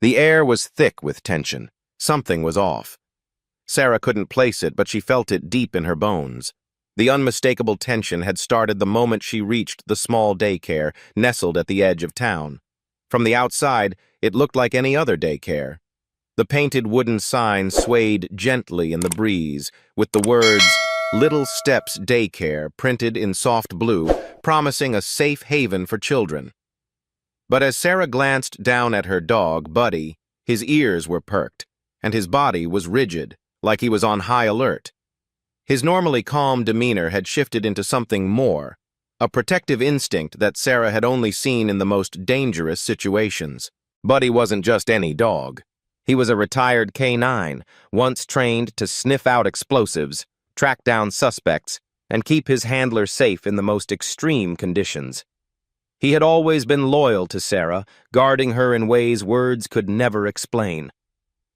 The air was thick with tension. Something was off. Sarah couldn't place it, but she felt it deep in her bones. The unmistakable tension had started the moment she reached the small daycare nestled at the edge of town. From the outside, it looked like any other daycare. The painted wooden sign swayed gently in the breeze, with the words, "Little Steps Daycare," printed in soft blue, promising a safe haven for children. But as Sarah glanced down at her dog, Buddy, his ears were perked, and his body was rigid, like he was on high alert. His normally calm demeanor had shifted into something more, a protective instinct that Sarah had only seen in the most dangerous situations. Buddy wasn't just any dog. He was a retired K9, once trained to sniff out explosives, track down suspects, and keep his handler safe in the most extreme conditions. He had always been loyal to Sarah, guarding her in ways words could never explain.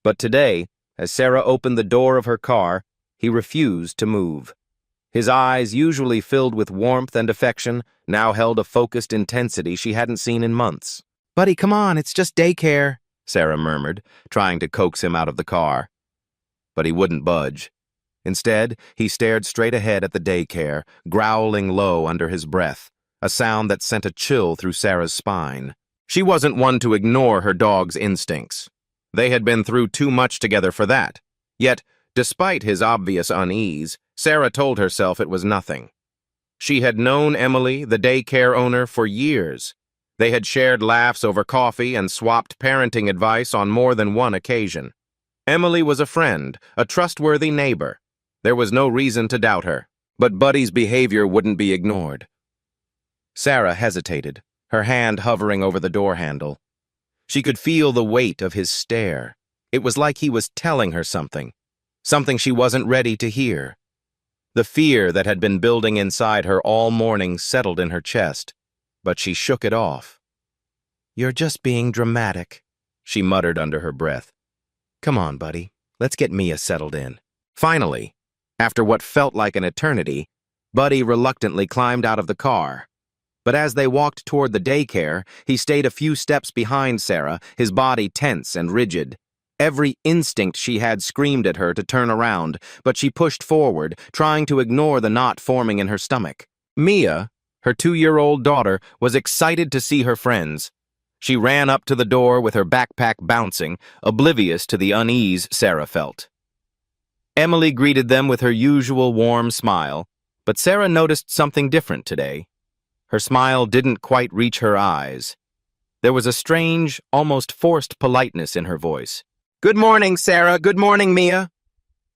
But today, as Sarah opened the door of her car, he refused to move. His eyes, usually filled with warmth and affection, now held a focused intensity she hadn't seen in months. "Buddy, come on, it's just daycare," Sarah murmured, trying to coax him out of the car. But he wouldn't budge. Instead, he stared straight ahead at the daycare, growling low under his breath, a sound that sent a chill through Sarah's spine. She wasn't one to ignore her dog's instincts. They had been through too much together for that. Yet, despite his obvious unease, Sarah told herself it was nothing. She had known Emily, the daycare owner, for years. They had shared laughs over coffee and swapped parenting advice on more than one occasion. Emily was a friend, a trustworthy neighbor. There was no reason to doubt her. But Buddy's behavior wouldn't be ignored. Sarah hesitated, her hand hovering over the door handle. She could feel the weight of his stare. It was like he was telling her something she wasn't ready to hear. The fear that had been building inside her all morning settled in her chest, but she shook it off. "You're just being dramatic," she muttered under her breath. "Come on, Buddy, let's get Mia settled in." Finally, after what felt like an eternity, Buddy reluctantly climbed out of the car. But as they walked toward the daycare, he stayed a few steps behind Sarah, his body tense and rigid. Every instinct she had screamed at her to turn around, but she pushed forward, trying to ignore the knot forming in her stomach. Mia, her 2-year-old daughter, was excited to see her friends. She ran up to the door with her backpack bouncing, oblivious to the unease Sarah felt. Emily greeted them with her usual warm smile, but Sarah noticed something different today. Her smile didn't quite reach her eyes. There was a strange, almost forced politeness in her voice. "Good morning, Sarah. Good morning, Mia."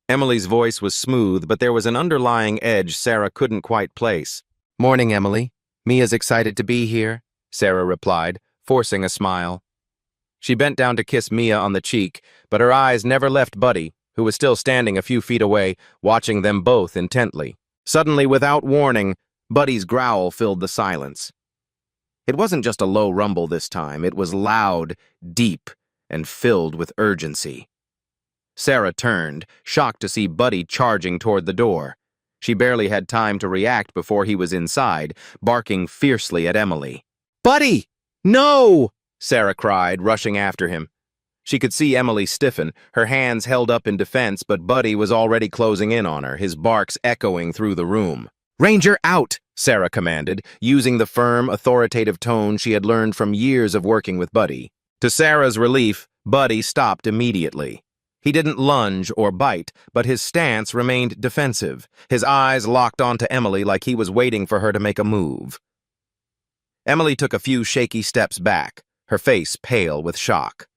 Emily's voice was smooth, but there was an underlying edge Sarah couldn't quite place. "Morning, Emily. Mia's excited to be here," Sarah replied, forcing a smile. She bent down to kiss Mia on the cheek, but her eyes never left Buddy, who was still standing a few feet away, watching them both intently. Suddenly, without warning, Buddy's growl filled the silence. It wasn't just a low rumble this time. It was loud, deep, and filled with urgency. Sarah turned, shocked to see Buddy charging toward the door. She barely had time to react before he was inside, barking fiercely at Emily. "Buddy! No!" Sarah cried, rushing after him. She could see Emily stiffen, her hands held up in defense, but Buddy was already closing in on her, his barks echoing through the room. "Ranger, out!" Sarah commanded, using the firm, authoritative tone she had learned from years of working with Buddy. To Sarah's relief, Buddy stopped immediately. He didn't lunge or bite, but his stance remained defensive, his eyes locked onto Emily like he was waiting for her to make a move. Emily took a few shaky steps back, her face pale with shock.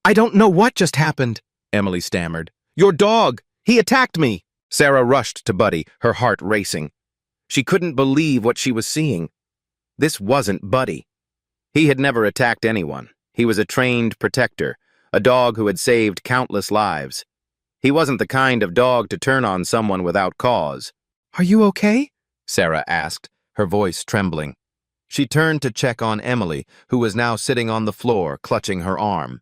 I don't know what just happened," Emily stammered. "Your dog! He attacked me!" Sarah rushed to Buddy, her heart racing. She couldn't believe what she was seeing. This wasn't Buddy. He had never attacked anyone. He was a trained protector, a dog who had saved countless lives. He wasn't the kind of dog to turn on someone without cause. "Are you okay?" Sarah asked, her voice trembling. She turned to check on Emily, who was now sitting on the floor, clutching her arm.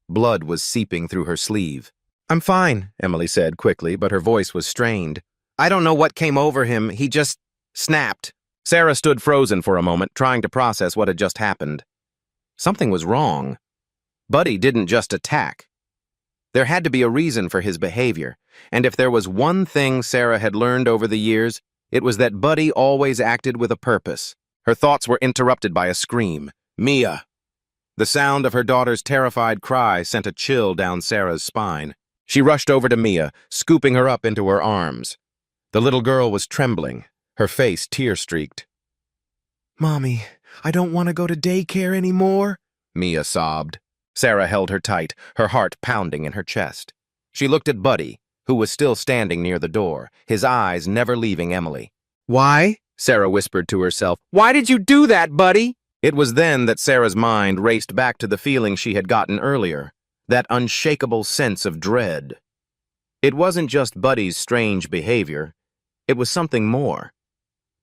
Blood was seeping through her sleeve. "I'm fine," Emily said quickly, but her voice was strained. "I don't know what came over him. He just snapped." Sarah stood frozen for a moment, trying to process what had just happened. Something was wrong. Buddy didn't just attack. There had to be a reason for his behavior, and if there was one thing Sarah had learned over the years, it was that Buddy always acted with a purpose. Her thoughts were interrupted by a scream. "Mia!" The sound of her daughter's terrified cry sent a chill down Sarah's spine. She rushed over to Mia, scooping her up into her arms. The little girl was trembling, her face tear-streaked. "Mommy, I don't want to go to daycare anymore," Mia sobbed. Sarah held her tight, her heart pounding in her chest. She looked at Buddy, who was still standing near the door, his eyes never leaving Emily. "Why?" Sarah whispered to herself. "Why did you do that, Buddy?" It was then that Sarah's mind raced back to the feeling she had gotten earlier, that unshakable sense of dread. It wasn't just Buddy's strange behavior. It was something more.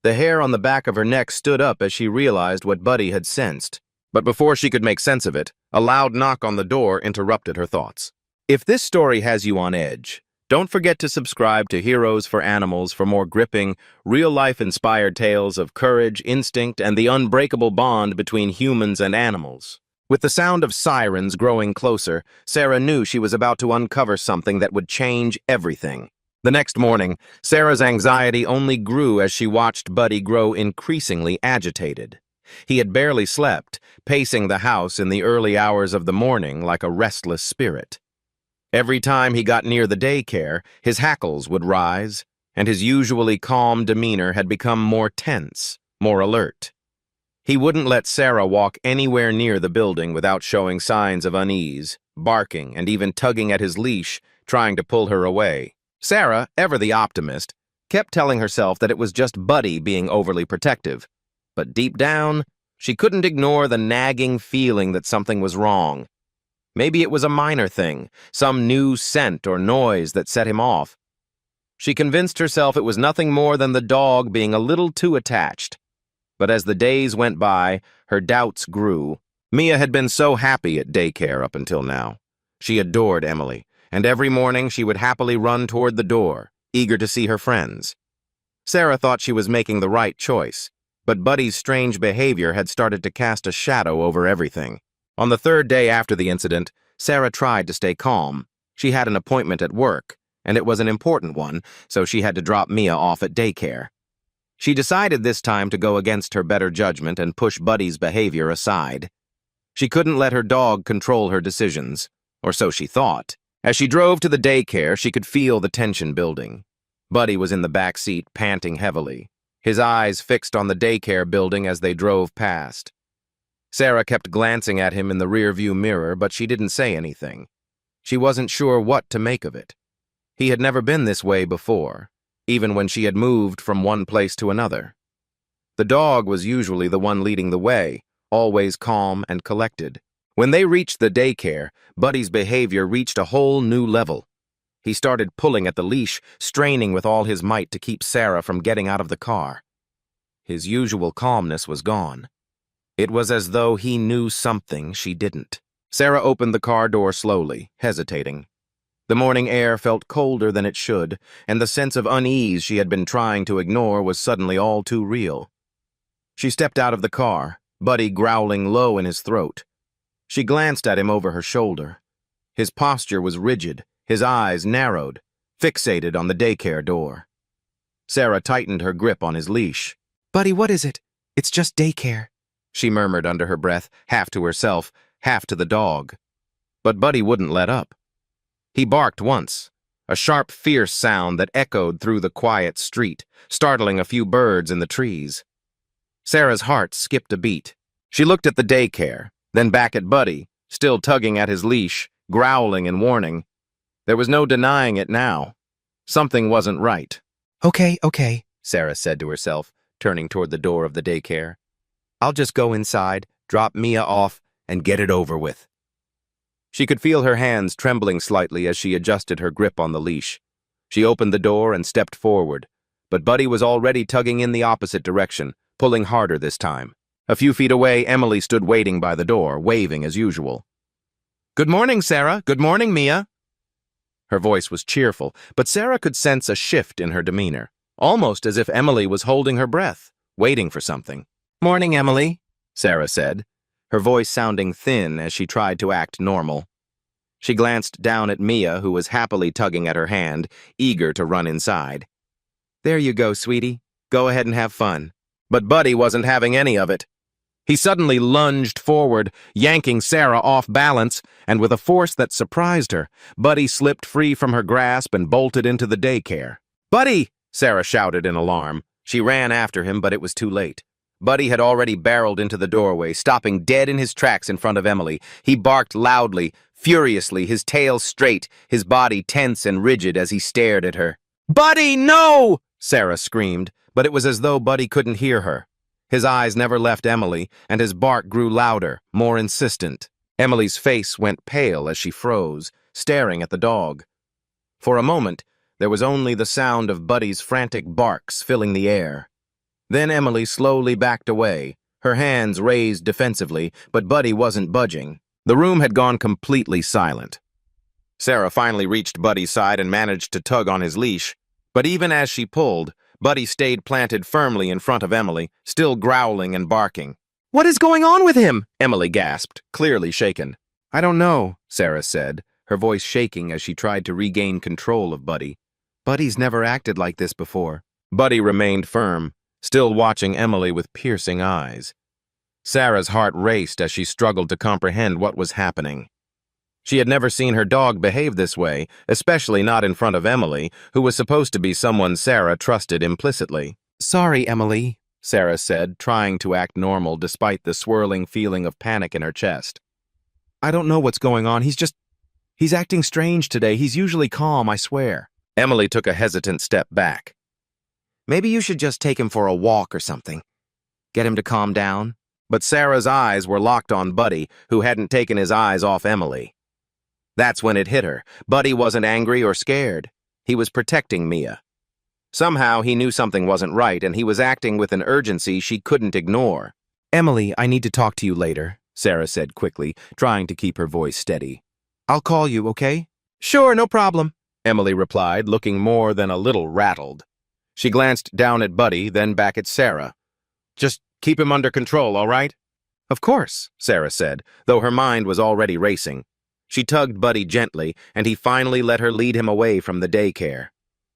The hair on the back of her neck stood up as she realized what Buddy had sensed. But before she could make sense of it, a loud knock on the door interrupted her thoughts. If this story has you on edge, don't forget to subscribe to Heroes for Animals for more gripping, real-life-inspired tales of courage, instinct, and the unbreakable bond between humans and animals. With the sound of sirens growing closer, Sarah knew she was about to uncover something that would change everything. The next morning, Sarah's anxiety only grew as she watched Buddy grow increasingly agitated. He had barely slept, pacing the house in the early hours of the morning like a restless spirit. Every time he got near the daycare, his hackles would rise, and his usually calm demeanor had become more tense, more alert. He wouldn't let Sarah walk anywhere near the building without showing signs of unease, barking, and even tugging at his leash, trying to pull her away. Sarah, ever the optimist, kept telling herself that it was just Buddy being overly protective. But deep down, she couldn't ignore the nagging feeling that something was wrong. Maybe it was a minor thing, some new scent or noise that set him off. She convinced herself it was nothing more than the dog being a little too attached. But as the days went by, her doubts grew. Mia had been so happy at daycare up until now. She adored Emily, and every morning she would happily run toward the door, eager to see her friends. Sarah thought she was making the right choice, but Buddy's strange behavior had started to cast a shadow over everything. On the third day after the incident, Sarah tried to stay calm. She had an appointment at work, and it was an important one, so she had to drop Mia off at daycare. She decided this time to go against her better judgment and push Buddy's behavior aside. She couldn't let her dog control her decisions, or so she thought. As she drove to the daycare, she could feel the tension building. Buddy was in the back seat, panting heavily, his eyes fixed on the daycare building as they drove past. Sarah kept glancing at him in the rearview mirror, but she didn't say anything. She wasn't sure what to make of it. He had never been this way before, even when she had moved from one place to another. The dog was usually the one leading the way, always calm and collected. When they reached the daycare, Buddy's behavior reached a whole new level. He started pulling at the leash, straining with all his might to keep Sarah from getting out of the car. His usual calmness was gone. It was as though he knew something she didn't. Sarah opened the car door slowly, hesitating. The morning air felt colder than it should, and the sense of unease she had been trying to ignore was suddenly all too real. She stepped out of the car, Buddy growling low in his throat. She glanced at him over her shoulder. His posture was rigid, his eyes narrowed, fixated on the daycare door. Sarah tightened her grip on his leash. "Buddy, what is it? It's just daycare," she murmured under her breath, half to herself, half to the dog. But Buddy wouldn't let up. He barked once, a sharp, fierce sound that echoed through the quiet street, startling a few birds in the trees. Sarah's heart skipped a beat. She looked at the daycare, then back at Buddy, still tugging at his leash, growling and warning. There was no denying it now. Something wasn't right. Okay, Sarah said to herself, turning toward the door of the daycare. "I'll just go inside, drop Mia off, and get it over with." She could feel her hands trembling slightly as she adjusted her grip on the leash. She opened the door and stepped forward, but Buddy was already tugging in the opposite direction, pulling harder this time. A few feet away, Emily stood waiting by the door, waving as usual. "Good morning, Sarah. Good morning, Mia." Her voice was cheerful, but Sarah could sense a shift in her demeanor, almost as if Emily was holding her breath, waiting for something. "Morning, Emily," Sarah said. her voice sounding thin as she tried to act normal. She glanced down at Mia, who was happily tugging at her hand, eager to run inside. "There you go, sweetie. Go ahead and have fun." But Buddy wasn't having any of it. He suddenly lunged forward, yanking Sarah off balance, and with a force that surprised her, Buddy slipped free from her grasp and bolted into the daycare. "Buddy!" Sarah shouted in alarm. She ran after him, but it was too late. Buddy had already barreled into the doorway, stopping dead in his tracks in front of Emily. He barked loudly, furiously, his tail straight, his body tense and rigid as he stared at her. "Buddy, no!" Sarah screamed, but it was as though Buddy couldn't hear her. His eyes never left Emily, and his bark grew louder, more insistent. Emily's face went pale as she froze, staring at the dog. For a moment, there was only the sound of Buddy's frantic barks filling the air. Then Emily slowly backed away, her hands raised defensively, but Buddy wasn't budging. The room had gone completely silent. Sarah finally reached Buddy's side and managed to tug on his leash, but even as she pulled, Buddy stayed planted firmly in front of Emily, still growling and barking. "What is going on with him?" Emily gasped, clearly shaken. "I don't know," Sarah said, her voice shaking as she tried to regain control of Buddy. "Buddy's never acted like this before." Buddy remained firm, still watching Emily with piercing eyes. Sarah's heart raced as she struggled to comprehend what was happening. She had never seen her dog behave this way, especially not in front of Emily, who was supposed to be someone Sarah trusted implicitly. "Sorry, Emily," Sarah said, trying to act normal despite the swirling feeling of panic in her chest. "I don't know what's going on. He's acting strange today. He's usually calm, I swear." Emily took a hesitant step back. "Maybe you should just take him for a walk or something. Get him to calm down." But Sarah's eyes were locked on Buddy, who hadn't taken his eyes off Emily. That's when it hit her. Buddy wasn't angry or scared. He was protecting Mia. Somehow he knew something wasn't right, and he was acting with an urgency she couldn't ignore. "Emily, I need to talk to you later," Sarah said quickly, trying to keep her voice steady. "I'll call you, okay?" "Sure, no problem," Emily replied, looking more than a little rattled. She glanced down at Buddy, then back at Sarah. "Just keep him under control, all right?" "Of course," Sarah said, though her mind was already racing. She tugged Buddy gently, and he finally let her lead him away from the daycare.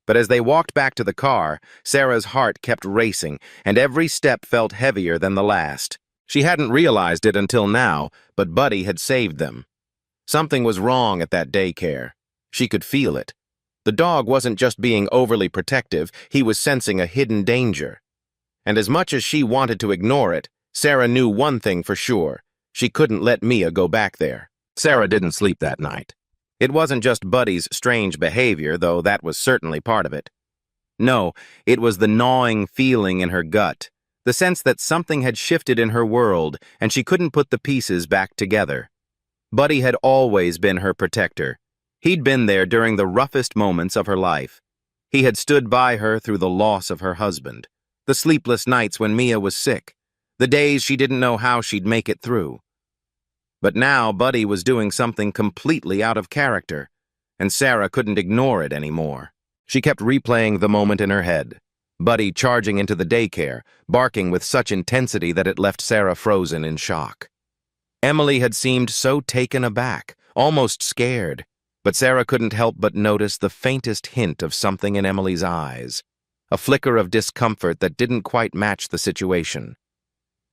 But as they walked back to the car, Sarah's heart kept racing, and every step felt heavier than the last. She hadn't realized it until now, but Buddy had saved them. Something was wrong at that daycare. She could feel it. The dog wasn't just being overly protective, he was sensing a hidden danger. And as much as she wanted to ignore it, Sarah knew one thing for sure. She couldn't let Mia go back there. Sarah didn't sleep that night. It wasn't just Buddy's strange behavior, though that was certainly part of it. No, it was the gnawing feeling in her gut, the sense that something had shifted in her world and she couldn't put the pieces back together. Buddy had always been her protector. He'd been there during the roughest moments of her life. He had stood by her through the loss of her husband, the sleepless nights when Mia was sick, the days she didn't know how she'd make it through. But now Buddy was doing something completely out of character, and Sarah couldn't ignore it anymore. She kept replaying the moment in her head. Buddy charging into the daycare, barking with such intensity that it left Sarah frozen in shock. Emily had seemed so taken aback, almost scared, but Sarah couldn't help but notice the faintest hint of something in Emily's eyes, a flicker of discomfort that didn't quite match the situation.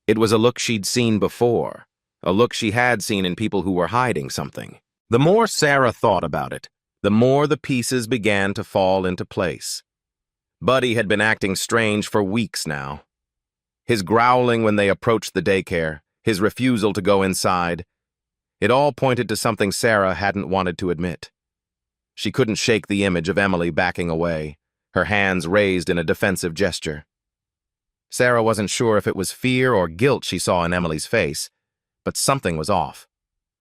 It was a look she'd seen before, a look she had seen in people who were hiding something. The more Sarah thought about it, the more the pieces began to fall into place. Buddy had been acting strange for weeks now. His growling when they approached the daycare, his refusal to go inside, it all pointed to something Sarah hadn't wanted to admit. She couldn't shake the image of Emily backing away, her hands raised in a defensive gesture. Sarah wasn't sure if it was fear or guilt she saw in Emily's face, but something was off.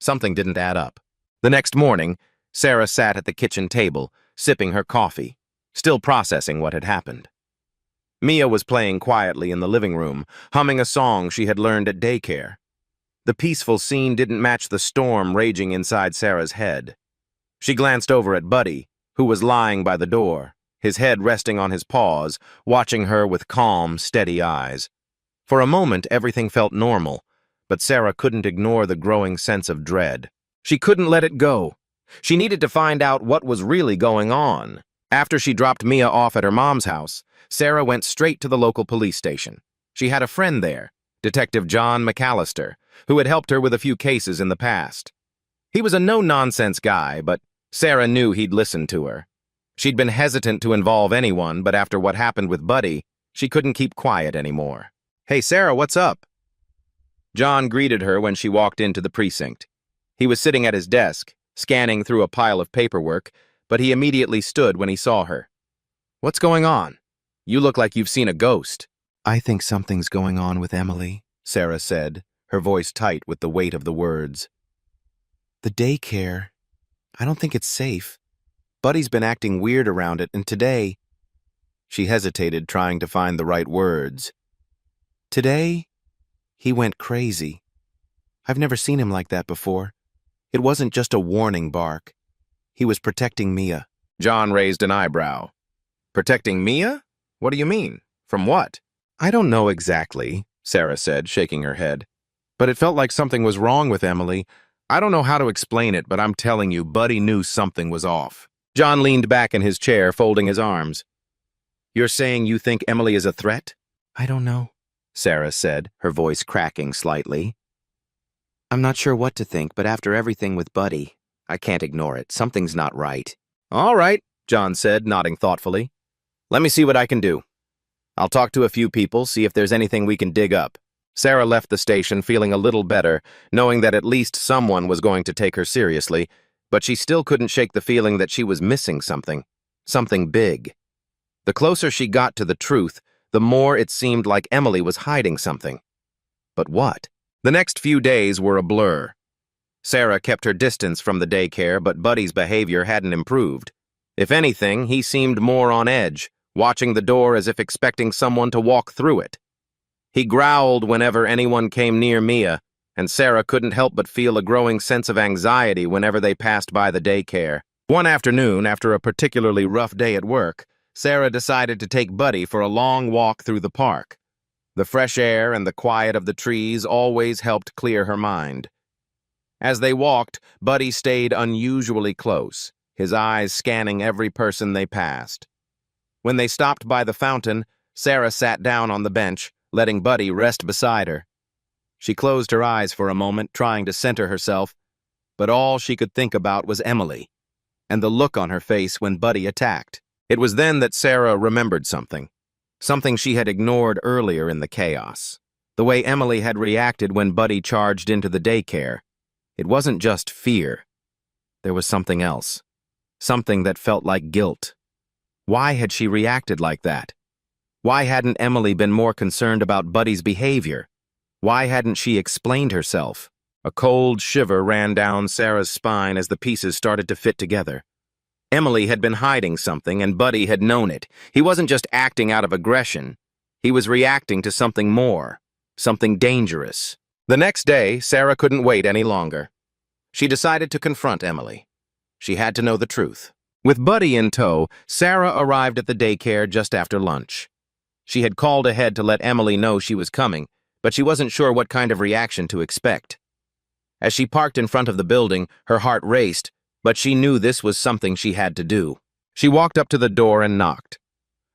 Something didn't add up. The next morning, Sarah sat at the kitchen table, sipping her coffee, still processing what had happened. Mia was playing quietly in the living room, humming a song she had learned at daycare. The peaceful scene didn't match the storm raging inside Sarah's head. She glanced over at Buddy, who was lying by the door, his head resting on his paws, watching her with calm, steady eyes. For a moment, everything felt normal, but Sarah couldn't ignore the growing sense of dread. She couldn't let it go. She needed to find out what was really going on. After she dropped Mia off at her mom's house, Sarah went straight to the local police station. She had a friend there, Detective John McAllister, who had helped her with a few cases in the past. He was a no-nonsense guy, but Sarah knew he'd listen to her. She'd been hesitant to involve anyone, but after what happened with Buddy, she couldn't keep quiet anymore. "Hey, Sarah, what's up?" John greeted her when she walked into the precinct. He was sitting at his desk, scanning through a pile of paperwork, but he immediately stood when he saw her. "What's going on? You look like you've seen a ghost." "I think something's going on with Emily," Sarah said, her voice tight with the weight of the words. "The daycare. I don't think it's safe. Buddy's been acting weird around it, and today—" She hesitated, trying to find the right words. "Today, he went crazy. I've never seen him like that before. It wasn't just a warning bark. He was protecting Mia." John raised an eyebrow. "Protecting Mia? What do you mean? From what?" "I don't know exactly," Sarah said, shaking her head. "But it felt like something was wrong with Emily. I don't know how to explain it, but I'm telling you, Buddy knew something was off." John leaned back in his chair, folding his arms. "You're saying you think Emily is a threat?" "I don't know," Sarah said, her voice cracking slightly. "I'm not sure what to think, but after everything with Buddy, I can't ignore it. Something's not right." "All right," John said, nodding thoughtfully. "Let me see what I can do. I'll talk to a few people, see if there's anything we can dig up." Sarah left the station feeling a little better, knowing that at least someone was going to take her seriously, but she still couldn't shake the feeling that she was missing something big. The closer she got to the truth, the more it seemed like Emily was hiding something. But what? The next few days were a blur. Sarah kept her distance from the daycare, but Buddy's behavior hadn't improved. If anything, he seemed more on edge, watching the door as if expecting someone to walk through it. He growled whenever anyone came near Mia, and Sarah couldn't help but feel a growing sense of anxiety whenever they passed by the daycare. One afternoon, after a particularly rough day at work, Sarah decided to take Buddy for a long walk through the park. The fresh air and the quiet of the trees always helped clear her mind. As they walked, Buddy stayed unusually close, his eyes scanning every person they passed. When they stopped by the fountain, Sarah sat down on the bench, letting Buddy rest beside her. She closed her eyes for a moment, trying to center herself, but all she could think about was Emily, and the look on her face when Buddy attacked. It was then that Sarah remembered something she had ignored earlier in the chaos. The way Emily had reacted when Buddy charged into the daycare. It wasn't just fear. There was something else. Something that felt like guilt. Why had she reacted like that? Why hadn't Emily been more concerned about Buddy's behavior? Why hadn't she explained herself? A cold shiver ran down Sarah's spine as the pieces started to fit together. Emily had been hiding something, and Buddy had known it. He wasn't just acting out of aggression. He was reacting to something more, something dangerous. The next day, Sarah couldn't wait any longer. She decided to confront Emily. She had to know the truth. With Buddy in tow, Sarah arrived at the daycare just after lunch. She had called ahead to let Emily know she was coming, but she wasn't sure what kind of reaction to expect. As she parked in front of the building, her heart raced, but she knew this was something she had to do. She walked up to the door and knocked.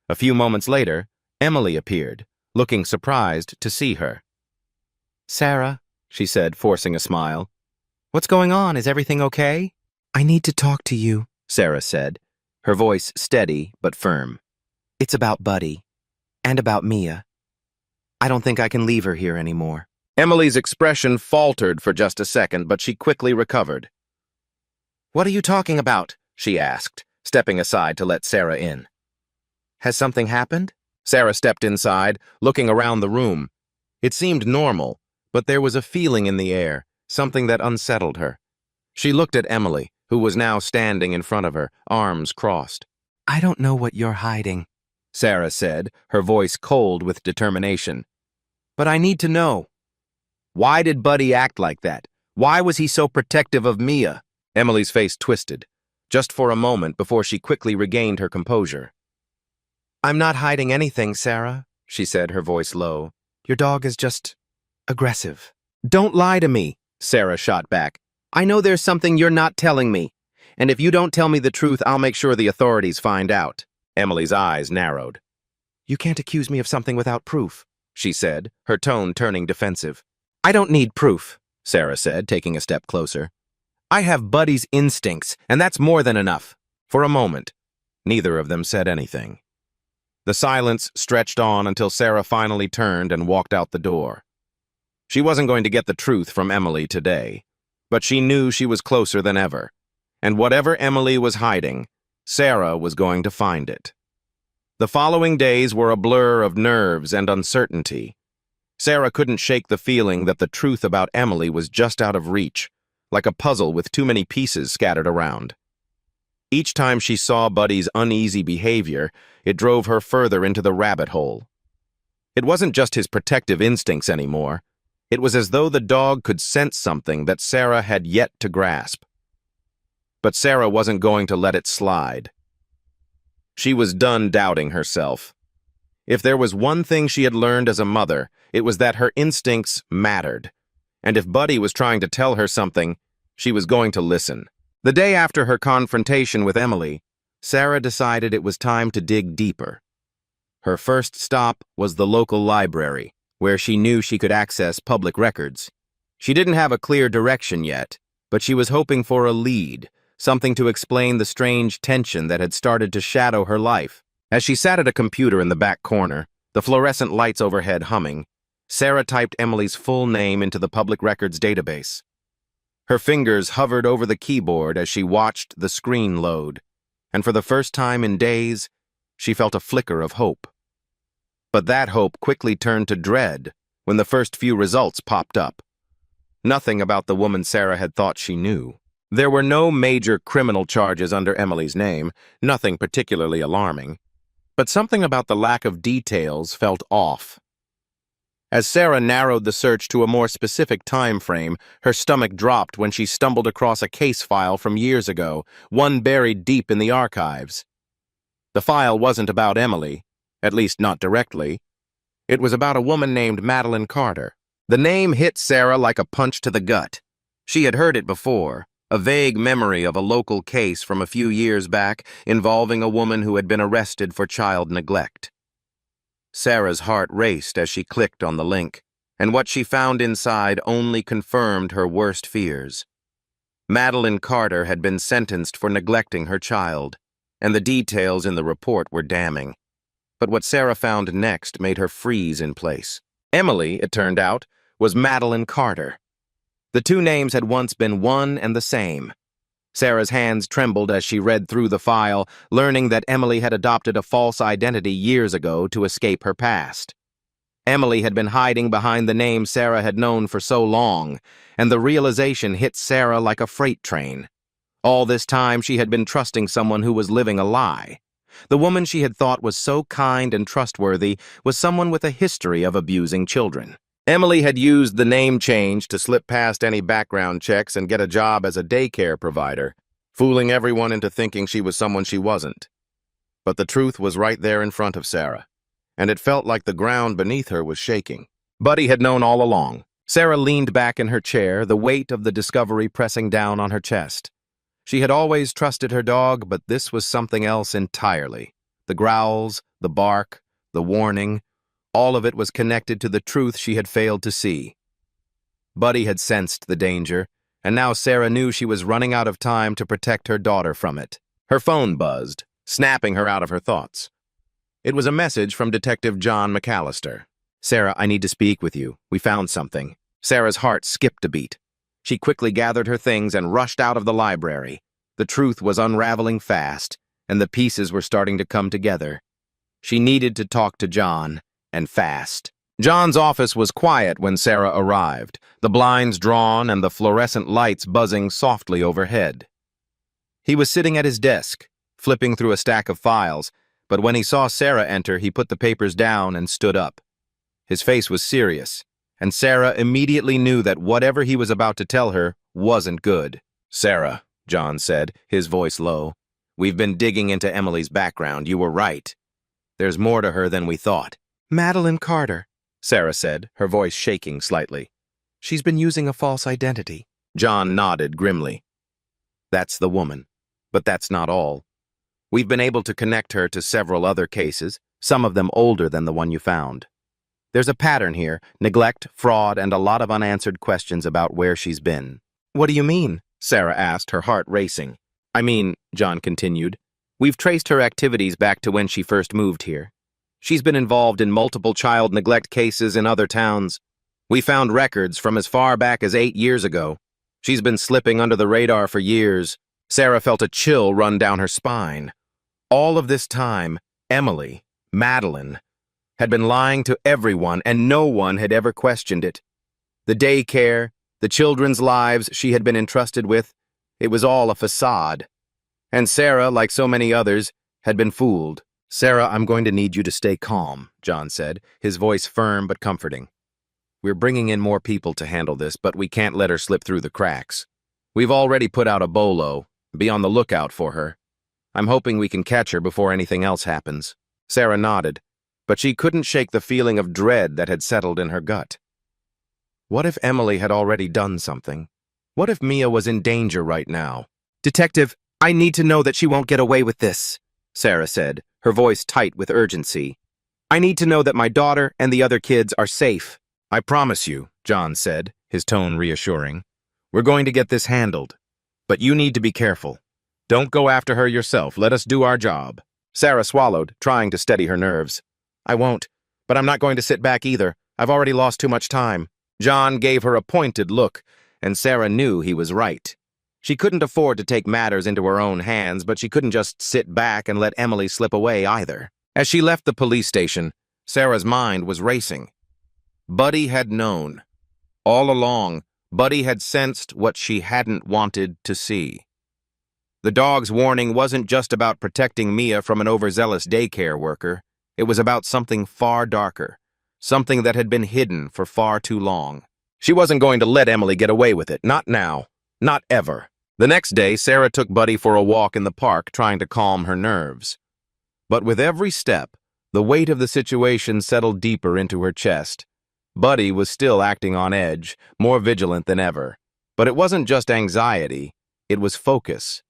A few moments later, Emily appeared, looking surprised to see her. "Sarah," she said, forcing a smile. "What's going on? Is everything okay?" "I need to talk to you," Sarah said, her voice steady but firm. "It's about Buddy, and about Mia. I don't think I can leave her here anymore." Emily's expression faltered for just a second, but she quickly recovered. "What are you talking about?" she asked, stepping aside to let Sarah in. "Has something happened?" Sarah stepped inside, looking around the room. It seemed normal, but there was a feeling in the air, something that unsettled her. She looked at Emily, who was now standing in front of her, arms crossed. "I don't know what you're hiding," Sarah said, her voice cold with determination. "But I need to know. Why did Buddy act like that? Why was he so protective of Mia?" Emily's face twisted, just for a moment before she quickly regained her composure. "I'm not hiding anything, Sarah," she said, her voice low. "Your dog is just aggressive." Don't lie to me, Sarah shot back. I know there's something you're not telling me, and if you don't tell me the truth, I'll make sure the authorities find out. Emily's eyes narrowed. You can't accuse me of something without proof, she said, her tone turning defensive. I don't need proof, Sarah said, taking a step closer. I have Buddy's instincts, and that's more than enough. For a moment, neither of them said anything. The silence stretched on until Sarah finally turned and walked out the door. She wasn't going to get the truth from Emily today, but she knew she was closer than ever, and whatever Emily was hiding, Sarah was going to find it. The following days were a blur of nerves and uncertainty. Sarah couldn't shake the feeling that the truth about Emily was just out of reach, like a puzzle with too many pieces scattered around. Each time she saw Buddy's uneasy behavior, it drove her further into the rabbit hole. It wasn't just his protective instincts anymore. It was as though the dog could sense something that Sarah had yet to grasp. But Sarah wasn't going to let it slide. She was done doubting herself. If there was one thing she had learned as a mother, it was that her instincts mattered. And if Buddy was trying to tell her something, she was going to listen. The day after her confrontation with Emily, Sarah decided it was time to dig deeper. Her first stop was the local library, where she knew she could access public records. She didn't have a clear direction yet, but she was hoping for a lead, something to explain the strange tension that had started to shadow her life. As she sat at a computer in the back corner, the fluorescent lights overhead humming, Sarah typed Emily's full name into the public records database. Her fingers hovered over the keyboard as she watched the screen load, and for the first time in days, she felt a flicker of hope. But that hope quickly turned to dread when the first few results popped up. Nothing about the woman Sarah had thought she knew. There were no major criminal charges under Emily's name, nothing particularly alarming. But something about the lack of details felt off. As Sarah narrowed the search to a more specific time frame, her stomach dropped when she stumbled across a case file from years ago, one buried deep in the archives. The file wasn't about Emily, at least not directly. It was about a woman named Madeline Carter. The name hit Sarah like a punch to the gut. She had heard it before, a vague memory of a local case from a few years back involving a woman who had been arrested for child neglect. Sarah's heart raced as she clicked on the link, and what she found inside only confirmed her worst fears. Madeline Carter had been sentenced for neglecting her child, and the details in the report were damning. But what Sarah found next made her freeze in place. Emily, it turned out, was Madeline Carter. The two names had once been one and the same. Sarah's hands trembled as she read through the file, learning that Emily had adopted a false identity years ago to escape her past. Emily had been hiding behind the name Sarah had known for so long, and the realization hit Sarah like a freight train. All this time she had been trusting someone who was living a lie. The woman she had thought was so kind and trustworthy was someone with a history of abusing children. Emily had used the name change to slip past any background checks and get a job as a daycare provider, fooling everyone into thinking she was someone she wasn't. But the truth was right there in front of Sarah, and it felt like the ground beneath her was shaking. Buddy had known all along. Sarah leaned back in her chair, the weight of the discovery pressing down on her chest. She had always trusted her dog, but this was something else entirely. The growls, the bark, the warning, all of it was connected to the truth she had failed to see. Buddy had sensed the danger, and now Sarah knew she was running out of time to protect her daughter from it. Her phone buzzed, snapping her out of her thoughts. It was a message from Detective John McAllister. "Sarah, I need to speak with you. We found something." Sarah's heart skipped a beat. She quickly gathered her things and rushed out of the library. The truth was unraveling fast, and the pieces were starting to come together. She needed to talk to John, and fast. John's office was quiet when Sarah arrived, the blinds drawn and the fluorescent lights buzzing softly overhead. He was sitting at his desk, flipping through a stack of files, but when he saw Sarah enter, he put the papers down and stood up. His face was serious, and Sarah immediately knew that whatever he was about to tell her wasn't good. "Sarah," John said, his voice low, "we've been digging into Emily's background. You were right. There's more to her than we thought." "Madeline Carter," Sarah said, her voice shaking slightly. She's been using a false identity. John nodded grimly. That's the woman. But that's not all. We've been able to connect her to several other cases, some of them older than the one you found. There's a pattern here: neglect, fraud, and a lot of unanswered questions about where she's been. What do you mean? Sarah asked, her heart racing. I mean, John continued, we've traced her activities back to when she first moved here. She's been involved in multiple child neglect cases in other towns. We found records from as far back as 8 years ago. She's been slipping under the radar for years. Sarah felt a chill run down her spine. All of this time, Emily, Madeline, had been lying to everyone, and no one had ever questioned it. The daycare, the children's lives she had been entrusted with, it was all a facade. And Sarah, like so many others, had been fooled. Sarah, I'm going to need you to stay calm, John said, his voice firm but comforting. We're bringing in more people to handle this, but we can't let her slip through the cracks. We've already put out a bolo. Be on the lookout for her. I'm hoping we can catch her before anything else happens. Sarah nodded, but she couldn't shake the feeling of dread that had settled in her gut. What if Emily had already done something? What if Mia was in danger right now? Detective, I need to know that she won't get away with this, Sarah said, her voice tight with urgency. I need to know that my daughter and the other kids are safe. I promise you, John said, his tone reassuring. We're going to get this handled. But you need to be careful. Don't go after her yourself. Let us do our job. Sarah swallowed, trying to steady her nerves. I won't, but I'm not going to sit back either. I've already lost too much time. John gave her a pointed look, and Sarah knew he was right. She couldn't afford to take matters into her own hands, but she couldn't just sit back and let Emily slip away either. As she left the police station, Sarah's mind was racing. Buddy had known. All along, Buddy had sensed what she hadn't wanted to see. The dog's warning wasn't just about protecting Mia from an overzealous daycare worker. It was about something far darker, something that had been hidden for far too long. She wasn't going to let Emily get away with it, not now, not ever. The next day, Sarah took Buddy for a walk in the park, trying to calm her nerves. But with every step, the weight of the situation settled deeper into her chest. Buddy was still acting on edge, more vigilant than ever. But it wasn't just anxiety, it was focus.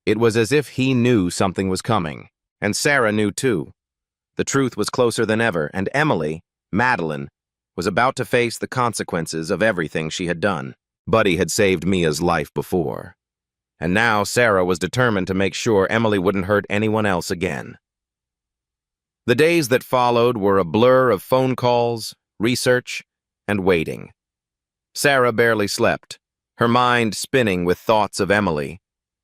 It was as if he knew something was coming. And Sarah knew too. The truth was closer than ever, and Emily, Madeline, was about to face the consequences of everything she had done. Buddy had saved Mia's life before. And now Sarah was determined to make sure Emily wouldn't hurt anyone else again. The days that followed were a blur of phone calls, research, and waiting. Sarah barely slept, her mind spinning with thoughts of Emily,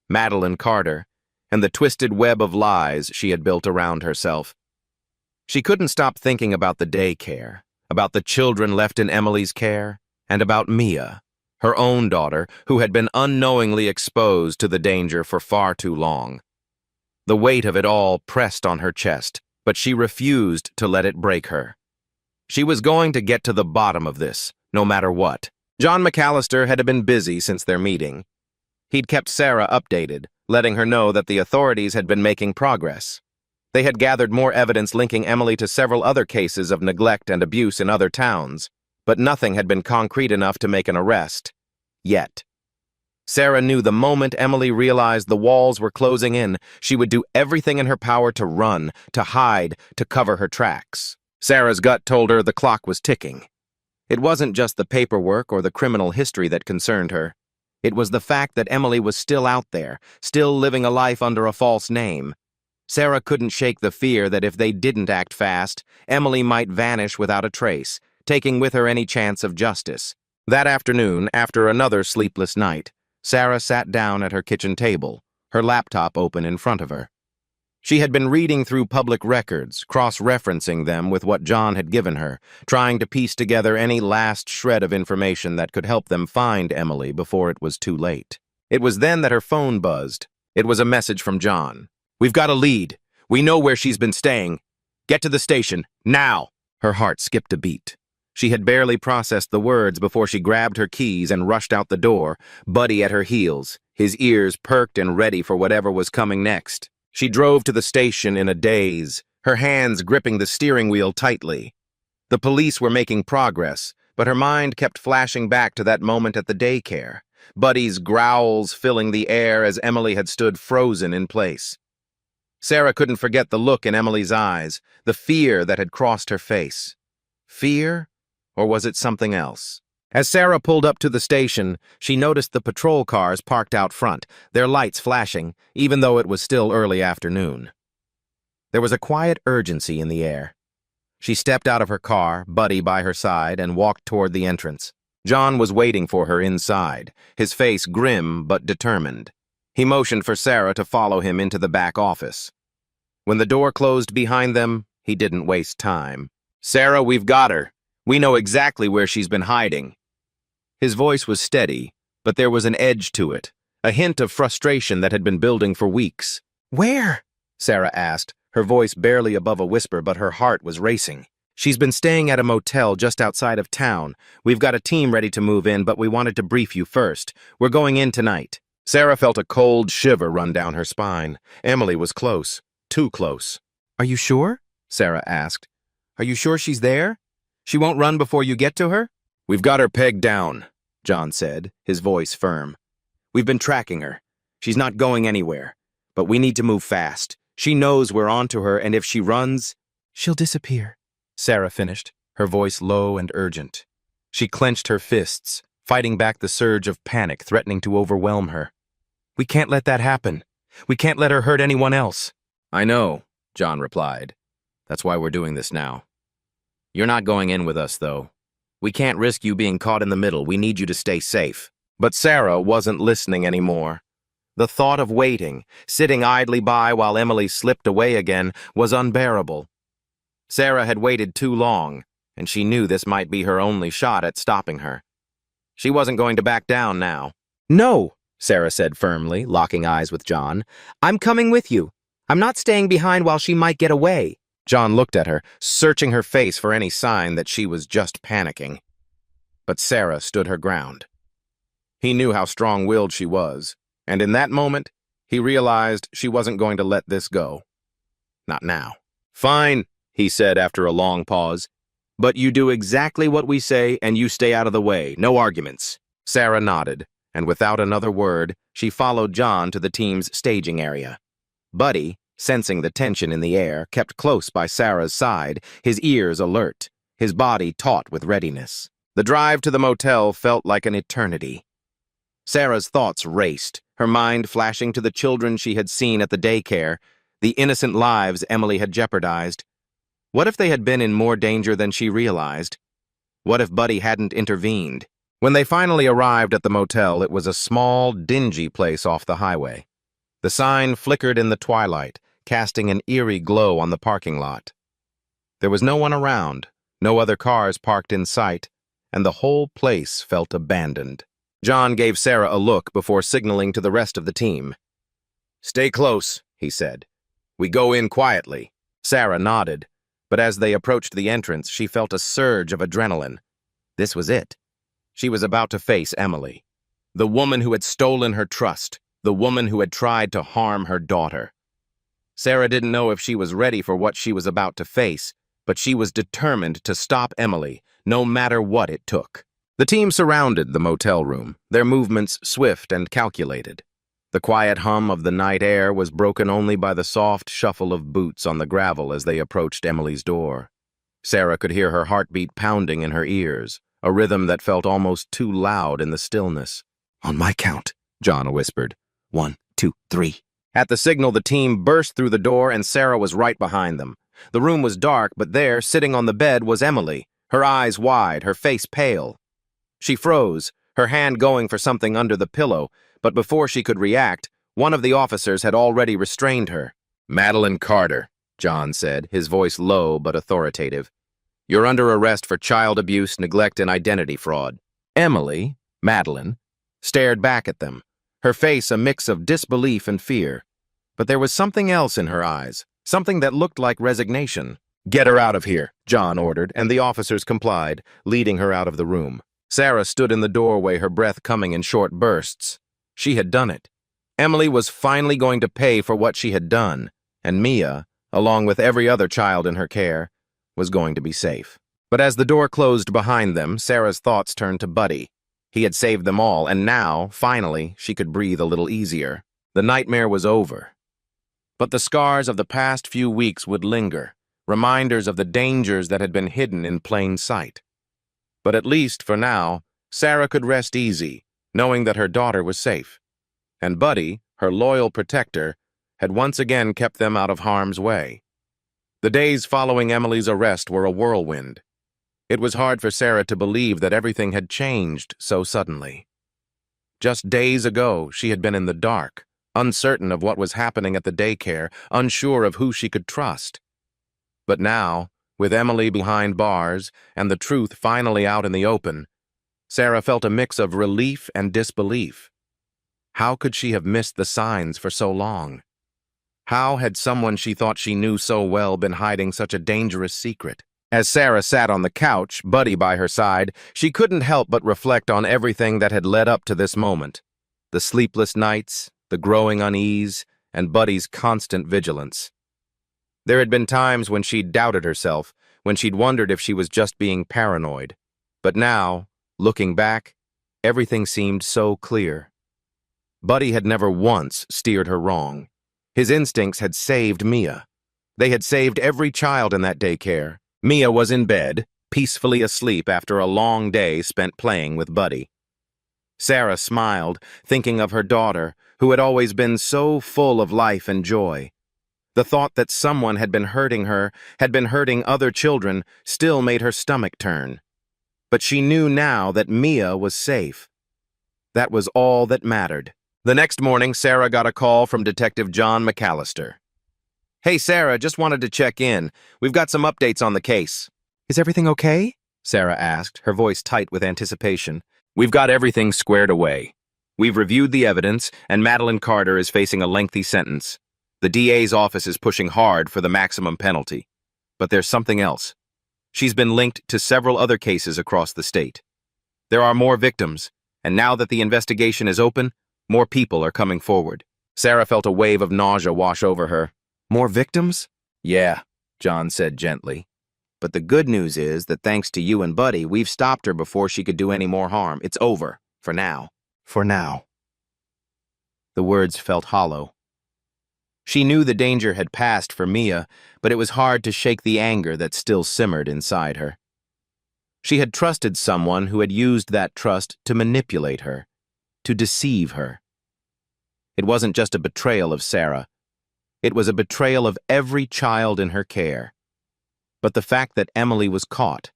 Madeline Carter, and the twisted web of lies she had built around herself. She couldn't stop thinking about the daycare, about the children left in Emily's care, and about Mia, her own daughter, who had been unknowingly exposed to the danger for far too long. The weight of it all pressed on her chest, but she refused to let it break her. She was going to get to the bottom of this, no matter what. John McAllister had been busy since their meeting. He'd kept Sarah updated, letting her know that the authorities had been making progress. They had gathered more evidence linking Emily to several other cases of neglect and abuse in other towns, but nothing had been concrete enough to make an arrest. Yet. Sarah knew the moment Emily realized the walls were closing in, she would do everything in her power to run, to hide, to cover her tracks. Sarah's gut told her the clock was ticking. It wasn't just the paperwork or the criminal history that concerned her. It was the fact that Emily was still out there, still living a life under a false name. Sarah couldn't shake the fear that if they didn't act fast, Emily might vanish without a trace, taking with her any chance of justice. That afternoon, after another sleepless night, Sarah sat down at her kitchen table, her laptop open in front of her. She had been reading through public records, cross-referencing them with what John had given her, trying to piece together any last shred of information that could help them find Emily before it was too late. It was then that her phone buzzed. It was a message from John. We've got a lead. We know where she's been staying. Get to the station, now! Her heart skipped a beat. She had barely processed the words before she grabbed her keys and rushed out the door, Buddy at her heels, his ears perked and ready for whatever was coming next. She drove to the station in a daze, her hands gripping the steering wheel tightly. The police were making progress, but her mind kept flashing back to that moment at the daycare, Buddy's growls filling the air as Emily had stood frozen in place. Sarah couldn't forget the look in Emily's eyes, the fear that had crossed her face. Fear? Or was it something else? As Sarah pulled up to the station, she noticed the patrol cars parked out front, their lights flashing, even though it was still early afternoon. There was a quiet urgency in the air. She stepped out of her car, Buddy by her side, and walked toward the entrance. John was waiting for her inside, his face grim but determined. He motioned for Sarah to follow him into the back office. When the door closed behind them, he didn't waste time. "Sarah, we've got her. We know exactly where she's been hiding." His voice was steady, but there was an edge to it, a hint of frustration that had been building for weeks. "Where?" Sarah asked, her voice barely above a whisper, but her heart was racing. "She's been staying at a motel just outside of town. We've got a team ready to move in, but we wanted to brief you first. We're going in tonight." Sarah felt a cold shiver run down her spine. Emily was close, too close. "Are you sure?" Sarah asked. "Are you sure she's there? She won't run before you get to her?" "We've got her pegged down," John said, his voice firm. "We've been tracking her. She's not going anywhere. But we need to move fast. She knows we're onto her, and if she runs, she'll disappear," Sarah finished, her voice low and urgent. She clenched her fists, fighting back the surge of panic threatening to overwhelm her. "We can't let that happen. We can't let her hurt anyone else." "I know," John replied. "That's why we're doing this now. You're not going in with us, though. We can't risk you being caught in the middle. We need you to stay safe." But Sarah wasn't listening anymore. The thought of waiting, sitting idly by while Emily slipped away again, was unbearable. Sarah had waited too long, and she knew this might be her only shot at stopping her. She wasn't going to back down now. "No," Sarah said firmly, locking eyes with John. "I'm coming with you. I'm not staying behind while she might get away." John looked at her, searching her face for any sign that she was just panicking. But Sarah stood her ground. He knew how strong-willed she was, and in that moment, he realized she wasn't going to let this go. Not now. "Fine," he said after a long pause. "But you do exactly what we say and you stay out of the way. No arguments." Sarah nodded, and without another word, she followed John to the team's staging area. Buddy, sensing the tension in the air, kept close by Sarah's side, his ears alert, his body taut with readiness. The drive to the motel felt like an eternity. Sarah's thoughts raced, her mind flashing to the children she had seen at the daycare, the innocent lives Emily had jeopardized. What if they had been in more danger than she realized? What if Buddy hadn't intervened? When they finally arrived at the motel, it was a small, dingy place off the highway. The sign flickered in the twilight, casting an eerie glow on the parking lot. There was no one around, no other cars parked in sight, and the whole place felt abandoned. John gave Sarah a look before signaling to the rest of the team. "Stay close," he said. "We go in quietly." Sarah nodded, but as they approached the entrance, she felt a surge of adrenaline. This was it. She was about to face Emily, the woman who had stolen her trust, the woman who had tried to harm her daughter. Sarah didn't know if she was ready for what she was about to face, but she was determined to stop Emily, no matter what it took. The team surrounded the motel room, their movements swift and calculated. The quiet hum of the night air was broken only by the soft shuffle of boots on the gravel as they approached Emily's door. Sarah could hear her heartbeat pounding in her ears, a rhythm that felt almost too loud in the stillness. "On my count," John whispered. 1, 2, 3. At the signal, the team burst through the door and Sarah was right behind them. The room was dark, but there, sitting on the bed, was Emily, her eyes wide, her face pale. She froze, her hand going for something under the pillow, but before she could react, one of the officers had already restrained her. "Madeline Carter," John said, his voice low but authoritative. "You're under arrest for child abuse, neglect, and identity fraud." Emily, Madeline, stared back at them, her face a mix of disbelief and fear. But there was something else in her eyes, something that looked like resignation. "Get her out of here," John ordered, and the officers complied, leading her out of the room. Sarah stood in the doorway, her breath coming in short bursts. She had done it. Emily was finally going to pay for what she had done, and Mia, along with every other child in her care, was going to be safe. But But as the door closed behind them, Sarah's thoughts turned to Buddy. He had saved them all, and now, finally, she could breathe a little easier. The nightmare was over. But the scars of the past few weeks would linger, reminders of the dangers that had been hidden in plain sight. But at least, for now, Sarah could rest easy, knowing that her daughter was safe. And Buddy, her loyal protector, had once again kept them out of harm's way. The days following Emily's arrest were a whirlwind. It was hard for Sarah to believe that everything had changed so suddenly. Just days ago, she had been in the dark, uncertain of what was happening at the daycare, unsure of who she could trust. But now, with Emily behind bars and the truth finally out in the open, Sarah felt a mix of relief and disbelief. How could she have missed the signs for so long? How had someone she thought she knew so well been hiding such a dangerous secret? As Sarah sat on the couch, Buddy by her side, she couldn't help but reflect on everything that had led up to this moment. The sleepless nights, the growing unease, and Buddy's constant vigilance. There had been times when she'd doubted herself, when she'd wondered if she was just being paranoid. But now, looking back, everything seemed so clear. Buddy had never once steered her wrong. His instincts had saved Mia. They had saved every child in that daycare. Mia was in bed, peacefully asleep after a long day spent playing with Buddy. Sarah smiled, thinking of her daughter, who had always been so full of life and joy. The thought that someone had been hurting her, had been hurting other children, still made her stomach turn. But she knew now that Mia was safe. That was all that mattered. The next morning, Sarah got a call from Detective John McAllister. "Hey, Sarah, just wanted to check in. We've got some updates on the case." "Is everything okay?" Sarah asked, her voice tight with anticipation. "We've got everything squared away. We've reviewed the evidence, and Madeline Carter is facing a lengthy sentence. The DA's office is pushing hard for the maximum penalty. But there's something else. She's been linked to several other cases across the state. There are more victims, and now that the investigation is open, more people are coming forward." Sarah felt a wave of nausea wash over her. "More victims?" "Yeah," John said gently. "But the good news is that thanks to you and Buddy, we've stopped her before she could do any more harm. It's over. For now." "For now." The words felt hollow. She knew the danger had passed for Mia, but it was hard to shake the anger that still simmered inside her. She had trusted someone who had used that trust to manipulate her, to deceive her. It wasn't just a betrayal of Sarah. It was a betrayal of every child in her care. But the fact that Emily was caught,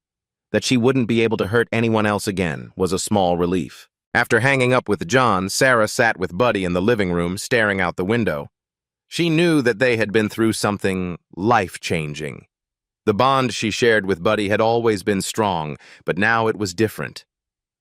that she wouldn't be able to hurt anyone else again, was a small relief. After hanging up with John, Sarah sat with Buddy in the living room, staring out the window. She knew that they had been through something life-changing. The bond she shared with Buddy had always been strong, but now it was different.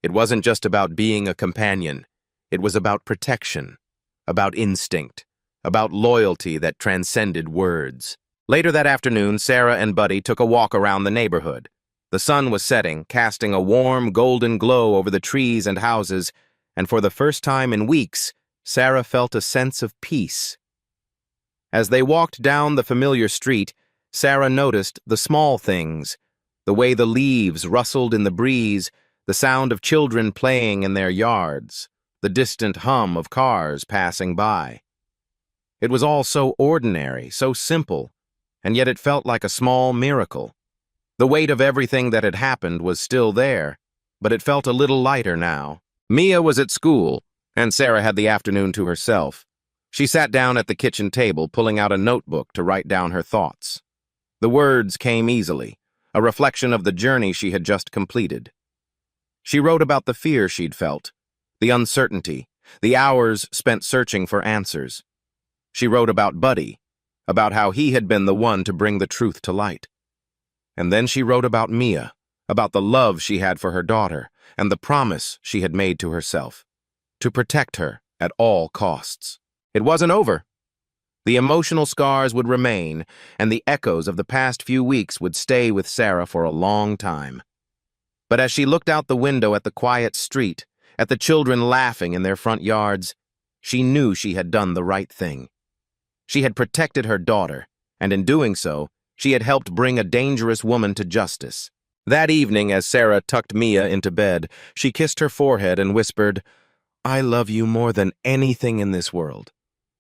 It wasn't just about being a companion. It was about protection, about instinct, about loyalty that transcended words. Later that afternoon, Sarah and Buddy took a walk around the neighborhood. The sun was setting, casting a warm, golden glow over the trees and houses, and for the first time in weeks, Sarah felt a sense of peace. As they walked down the familiar street, Sarah noticed the small things, the way the leaves rustled in the breeze, the sound of children playing in their yards, the distant hum of cars passing by. It was all so ordinary, so simple, and yet it felt like a small miracle. The weight of everything that had happened was still there, but it felt a little lighter now. Mia was at school, and Sarah had the afternoon to herself. She sat down at the kitchen table, pulling out a notebook to write down her thoughts. The words came easily, a reflection of the journey she had just completed. She wrote about the fear she'd felt, the uncertainty, the hours spent searching for answers. She wrote about Buddy, about how he had been the one to bring the truth to light. And then she wrote about Mia, about the love she had for her daughter, and the promise she had made to herself, to protect her at all costs. It wasn't over. The emotional scars would remain, and the echoes of the past few weeks would stay with Sarah for a long time. But as she looked out the window at the quiet street, at the children laughing in their front yards, she knew she had done the right thing. She had protected her daughter, and in doing so, she had helped bring a dangerous woman to justice. That evening, as Sarah tucked Mia into bed, she kissed her forehead and whispered, "I love you more than anything in this world,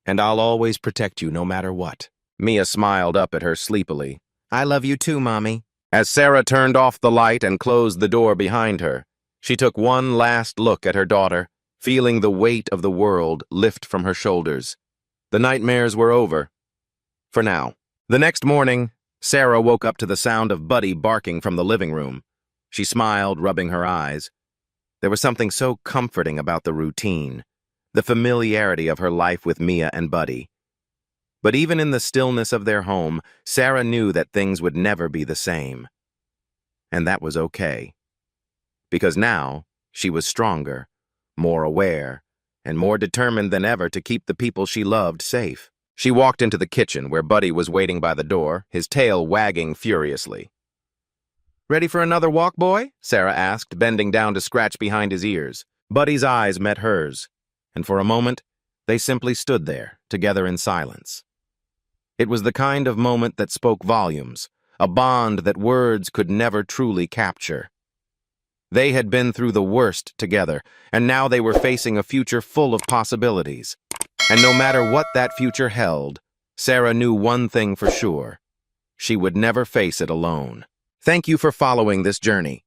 and I'll always protect you no matter what." Mia smiled up at her sleepily. "I love you too, Mommy." As Sarah turned off the light and closed the door behind her, she took one last look at her daughter, feeling the weight of the world lift from her shoulders. The nightmares were over. For now. The next morning, Sarah woke up to the sound of Buddy barking from the living room. She smiled, rubbing her eyes. There was something so comforting about the routine, the familiarity of her life with Mia and Buddy. But even in the stillness of their home, Sarah knew that things would never be the same. And that was okay. Because now, she was stronger, more aware, and more determined than ever to keep the people she loved safe. She walked into the kitchen where Buddy was waiting by the door, his tail wagging furiously. "Ready for another walk, boy?" Sarah asked, bending down to scratch behind his ears. Buddy's eyes met hers, and for a moment, they simply stood there, together in silence. It was the kind of moment that spoke volumes, a bond that words could never truly capture. They had been through the worst together, and now they were facing a future full of possibilities. And no matter what that future held, Sarah knew one thing for sure. She would never face it alone. Thank you for following this journey.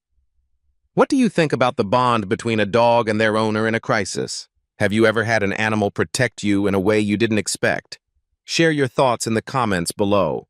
What do you think about the bond between a dog and their owner in a crisis? Have you ever had an animal protect you in a way you didn't expect? Share your thoughts in the comments below.